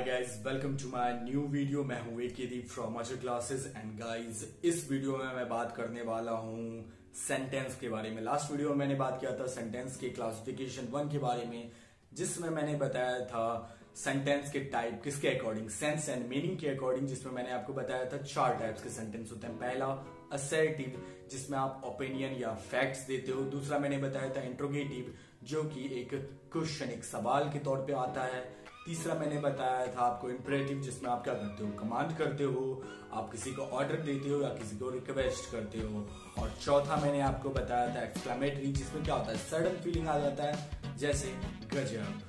Guys, welcome to my new video. मैं हूं Ekdeep from master classes and guys इस video में मैं बात करने वाला हूं सेंटेंस के बारे में। लास्ट वीडियो में मैंने बात किया था सेंटेंस के क्लासिफिकेशन 1 के बारे में, जिसमें मैंने बताया था सेंटेंस के टाइप किसके अकॉर्डिंग, सेंस एंड मीनिंग के अकॉर्डिंग, जिसमें मैंने आपको बताया था 4 टाइप्स के सेंटेंस होते हैं। पहला असर्टिव, जिसमें आप ओपिनियन या फैक्ट्स देते हो। दूसरा मैंने बताया था इंट्रोगेटिव, जो कि एक क्वेश्चन, एक सवाल के तौर पे आता है। तीसरा मैंने बताया था आपको इंपरेटिव, जिसमें आप क्या करते हो, कमांड करते हो, आप किसी को ऑर्डर देते हो या किसी को रिक्वेस्ट करते हो। और चौथा मैंने आपको बताया था एक्सक्लेमेटरी, जिसमें क्या होता है, सडन फीलिंग आ जाता है, जैसे गजब।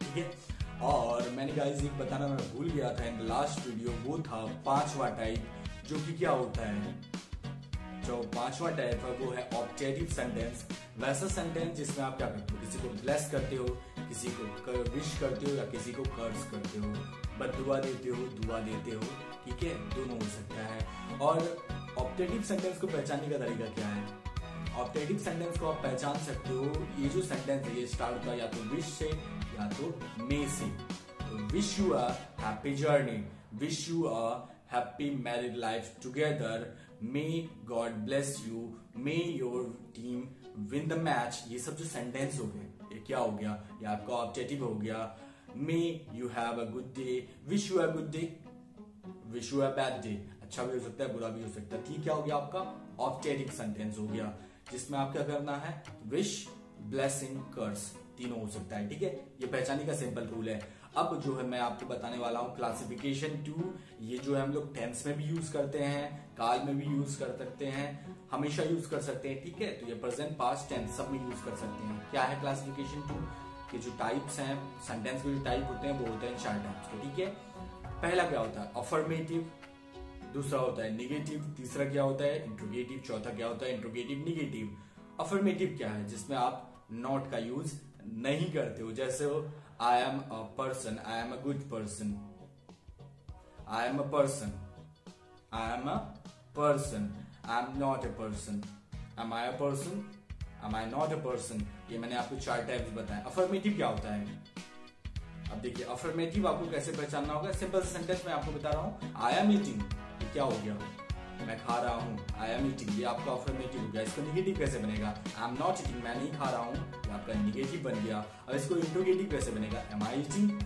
ठीक है, और मैंने गाइस एक बताना मैं भूल गया था इन लास्ट वीडियो, वो था 5वां टाइप, जो कि क्या होता है, जो 5वां टाइप है वो है ऑब्जेक्टिव सेंटेंस। वैसा सेंटेंस जिसमें आप क्या करते हो, किसी को ब्लेस करते हो, किसी को विश करते हो या किसी को कर्स करते हो, बददुआ देते हो, दुआ देते हो। ठीक है, दोनों हो सकता है। और ऑब्जेक्टिव सेंटेंस को पहचानने का तरीका क्या है? ऑब्जेक्टिव सेंटेंस को आप पहचान सकते हो, ये जो सेंटेंस है ये स्टार्ट होता है या तो विश से या तो मे से। तो wish you a happy journey, wish you a happy married life together, may God bless you, may your team win the match. ये सब जो सेंटेंस हो गए, ये क्या हो गया, ये आपका ऑब्जेक्टिव हो गया। May you have a good day, wish you a good day, wish you a bad day. अच्छा भी हो सकता है, बुरा भी हो सकता है। ठीक, क्या हो गया आपका ऑब्जेक्टिव सेंटेंस हो गया, जिसमें आप क्या करना है, विश, ब्लेसिंग, कर्स, तीनों हो सकता है। ठीक है, ये पहचानने का सिंपल रूल है। अब जो है मैं आपको बताने वाला हूं क्लासिफिकेशन 2। ये जो है हम लोग टेंस में भी यूज करते हैं, काल में भी यूज कर सकते हैं, हमेशा यूज कर सकते हैं। ठीक है, तो ये प्रेजेंट, पास्ट, टेंस सब में यूज कर सकते हैं। क्या है क्लासिफिकेशन 2 के जो टाइप्स हैं, सेंटेंस के जो टाइप होते हैं वो होते हैं 4 टाइप्स के। ठीक है, पहला क्या होता है, अफर्मेटिव, दूसरा होता है निगेटिव, तीसरा क्या होता है, इंट्रोगेटिव, चौथा क्या होता है, इंट्रोगेटिव निगेटिव। अफर्मेटिव क्या है, जिसमें आप नॉट का यूज नहीं करते हो, जैसे हो I am a person, I am a good person, I am a person, I am a person, I am not a person, am I a person, am I not a person. ये मैंने आपको 4 types बताए। Affirmative क्या होता है, अब देखिए affirmative आपको कैसे पहचानना होगा। सिंपल सेंटेंस में आपको बता रहा हूं, आई एम ईटिंग, क्या हो गया, मैं खा रहा हूं, आई एम ईटिंग, ये आपका अफर्मेटिव हो गया। इसको निगेटिव कैसे बनेगा, आई एम नॉट ईटिंग, मैं नहीं खा रहा हूं, ये आपका निगेटिव बन गया। अब इसको इंट्रोगेटिव कैसे बनेगा, एम आई ईटिंग,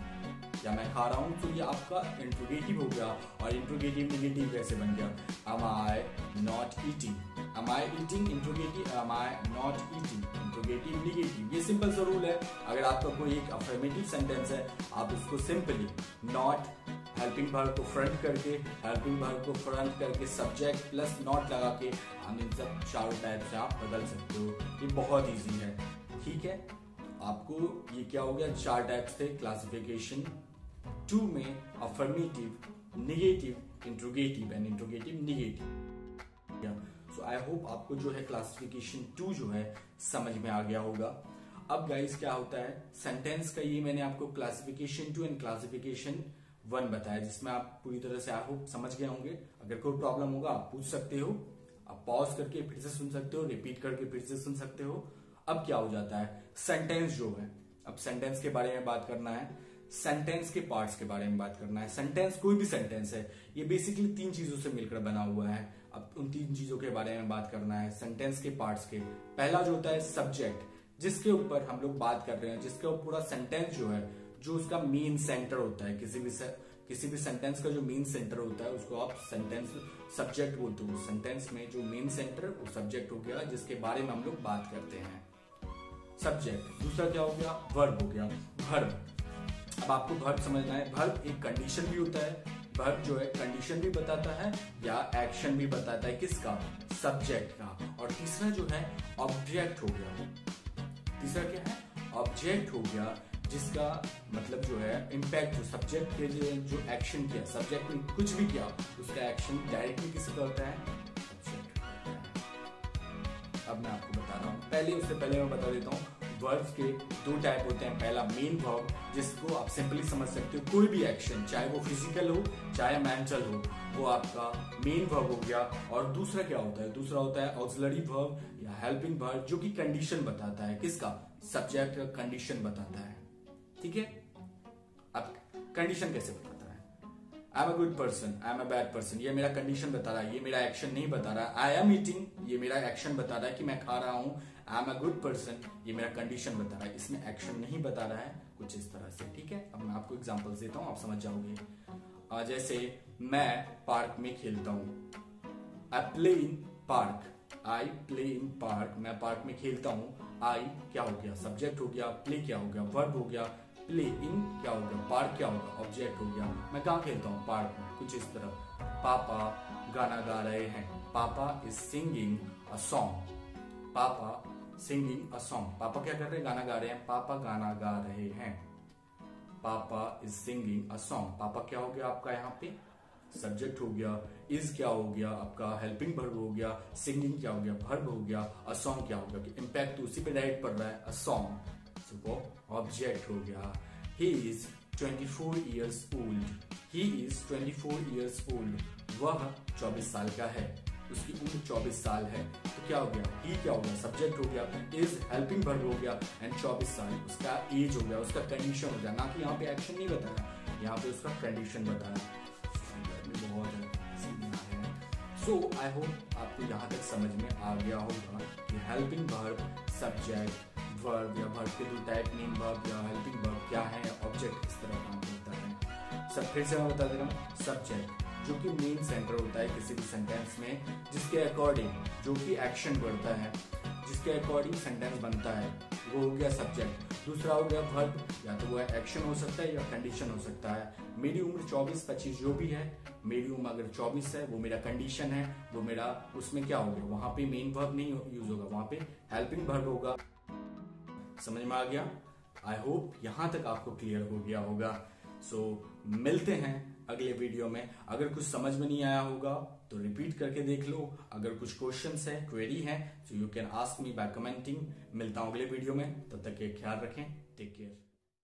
या मैं खा रहा हूं, तो ये आपका इंट्रोगेटिव हो गया। और इंट्रोगेटिव निगेटिव कैसे बन गया, am I not eating, am I eating, interrogative, am I not eating, interrogative negative. ये सिंपल सा रूल है। अगर आपका कोई एक अफर्मेटिव सेंटेंस है, आप उसको सिंपली नॉट, हेल्पिंग वर्ब को फ्रंट करके, हेल्पिंग वर्ब को फ्रंट करके, सब्जेक्ट प्लस नॉट लगा के हम इन सब 4 टाइप से आप बदल सकते हो। ये बहुत इजी है। ठीक है, आपको ये क्या हो गया, 4 टाइप्स थे क्लासिफिकेशन 2 में, affirmative, negative, interrogative and interrogative negative. So I hope आपको जो है क्लासिफिकेशन 2 जो है समझ में आ गया होगा। अब गाइस क्या होता है, सेंटेंस का ये मैंने आपको क्लासिफिकेशन 2 एंड क्लासिफिकेशन 1 बताया, जिसमें आप पूरी तरह से आई होप समझ गए होंगे। अगर कोई प्रॉब्लम होगा आप पूछ सकते हो, आप पॉज करके फिर से सुन सकते हो, रिपीट करके फिर से सुन सकते हो। अब क्या हो जाता है, सेंटेंस जो है, अब सेंटेंस के बारे में बात करना है, सेंटेंस के पार्ट्स के बारे में बात करना है। सेंटेंस, कोई भी सेंटेंस है, ये बेसिकली 3 चीजों से मिलकर बना हुआ है। अब उन 3 चीजों के बारे में बात करना है सेंटेंस के पार्ट्स के। पहला जो होता है सब्जेक्ट, जिसके ऊपर हम लोग बात कर रहे हैं, जिसके ऊपर पूरा सेंटेंस जो है, जो उसका मेन सेंटर होता है, किसी भी सेंटेंस का जो मेन सेंटर होता है उसको आप सेंटेंस सब्जेक्ट बोलते हो। सेंटेंस में जो मेन सेंटर वो सब्जेक्ट हो गया, जिसके बारे में हम लोग बात करते हैं, सब्जेक्ट। दूसरा क्या हो गया, वर्ब हो गया, वर्ब। अब आपको वर्ब समझना है, वर्ब एक कंडीशन भी होता है, वर्ब जो है कंडीशन भी बताता है या एक्शन भी बताता है, किसका, सब्जेक्ट का। और तीसरा जो है ऑब्जेक्ट हो गया, तीसरा क्या है, ऑब्जेक्ट हो गया, जिसका मतलब जो है इम्पैक्ट, जो सब्जेक्ट के जो एक्शन किया, सब्जेक्ट ने कुछ भी किया, उसका एक्शन डायरेक्टली किसी का होता है, ऑब्जेक्ट। अब मैं आपको बता रहा हूँ, उससे पहले मैं बता देता हूँ, वर्ब्स के 2 टाइप होते हैं। पहला मेन वर्ब, जिसको आप सिंपली समझ सकते हो, कोई भी एक्शन, चाहे वो फिजिकल हो चाहे मेंटल हो, वो आपका मेन वर्ब हो गया। और दूसरा क्या होता है, दूसरा होता है ऑक्सिलरी वर्ब या हेल्पिंग वर्ब, जो कि कंडीशन बताता है, किसका, सब्जेक्ट का कंडीशन बताता है। ठीक है, अब कंडीशन कैसे बताता है? आई am a good person, I am a bad person, ये मेरा कंडीशन बता रहा है, ये मेरा एक्शन नहीं बता रहा है। आई एम ईटिंग, ये मेरा एक्शन बता रहा है कि मैं खा रहा हूं। आई एम अ गुड पर्सन, ये मेरा कंडीशन बता रहा है, इसमें एक्शन नहीं बता रहा है, कुछ इस तरह से। ठीक है, अब मैं आपको एग्जांपल्स देता हूं, आप समझ जाओगे। जैसे मैं पार्क में खेलता हूं, I play in park, I play in park, मैं पार्क में खेलता हूं। आई क्या हो गया? सब्जेक्ट हो गया। प्ले क्या हो गया? वर्ब हो गया। प्ले इन क्या हो गया? पार्क क्या होगा? ऑब्जेक्ट हो गया। मैं कहाँ खेलता हूँ? पार्क में, कुछ इस तरह। पापा गाना गा रहे हैं, पापा इज सिंगिंग अ सॉन्ग, पापा सिंगिंग अ सॉन्ग, पापा क्या कर रहे हैं? गाना गा रहे हैं, पापा गाना गा रहे हैं। पापा इज सिंगिंग अ सॉन्ग, पापा क्या हो गया आपका यहाँ पे? सब्जेक्ट हो गया। इज क्या हो गया आपका? हेल्पिंग वर्ब हो गया। सिंगिंग क्या हो गया? वर्ब हो गया। अ सॉन्ग क्या हो गया? कि इम्पैक्ट तो उसी पे डायरेक्ट पड़ रहा है, अ सॉन्ग, वो ऑब्जेक्ट हो गया। He is 24 years old, he is 24 years old, वह 24 साल का है, उसकी उम्र 24 साल है। तो क्या हो गया? ही क्या हो गया? सब्जेक्ट हो गया। इज हेल्पिंग वर्ब हो गया एंड 24 साल उसका एज हो गया, उसका कंडीशन हो गया। ना कि यहाँ पे एक्शन नहीं बताया, यहाँ पे उसका कंडीशन बताया। सो आई होप आपको यहाँ तक समझ में आ गया होगा कि हेल्पिंग वर्ब, सब्जेक्ट, वर्ब या वर्ब के दो टाइप, मेन वर्ब या हेल्पिंग वर्ब क्या है, ऑब्जेक्ट किस तरह काम करता है। सब फिर से मैं बता दे रहा हूँ, सब्जेक्ट जो कि मेन सेंटर होता है किसी भी सेंटेंस में, जिसके अकॉर्डिंग जो कि एक्शन बढ़ता है, जिसके अकॉर्डिंग सेंटेंस बनता है, वो हो गया सब्जेक्ट। दूसरा हो गया वर्ब, या तो वो एक्शन हो सकता है या कंडीशन हो सकता है। मेरी उम्र 24-25 जो भी है, मेरी उम्र अगर 24 है, वो मेरा कंडीशन है, वो मेरा उसमें क्या होगा? वहां पे मेन वर्ब नहीं यूज होगा, वहां पे हेल्पिंग वर्ब होगा। समझ में आ गया? आई होप यहां तक आपको क्लियर हो गया होगा। सो मिलते हैं अगले वीडियो में। अगर कुछ समझ में नहीं आया होगा तो रिपीट करके देख लो। अगर कुछ क्वेश्चंस है, क्वेरी है, so you can ask me by commenting. मिलता हूं अगले वीडियो में, तब तक के ख्याल रखें। Take care.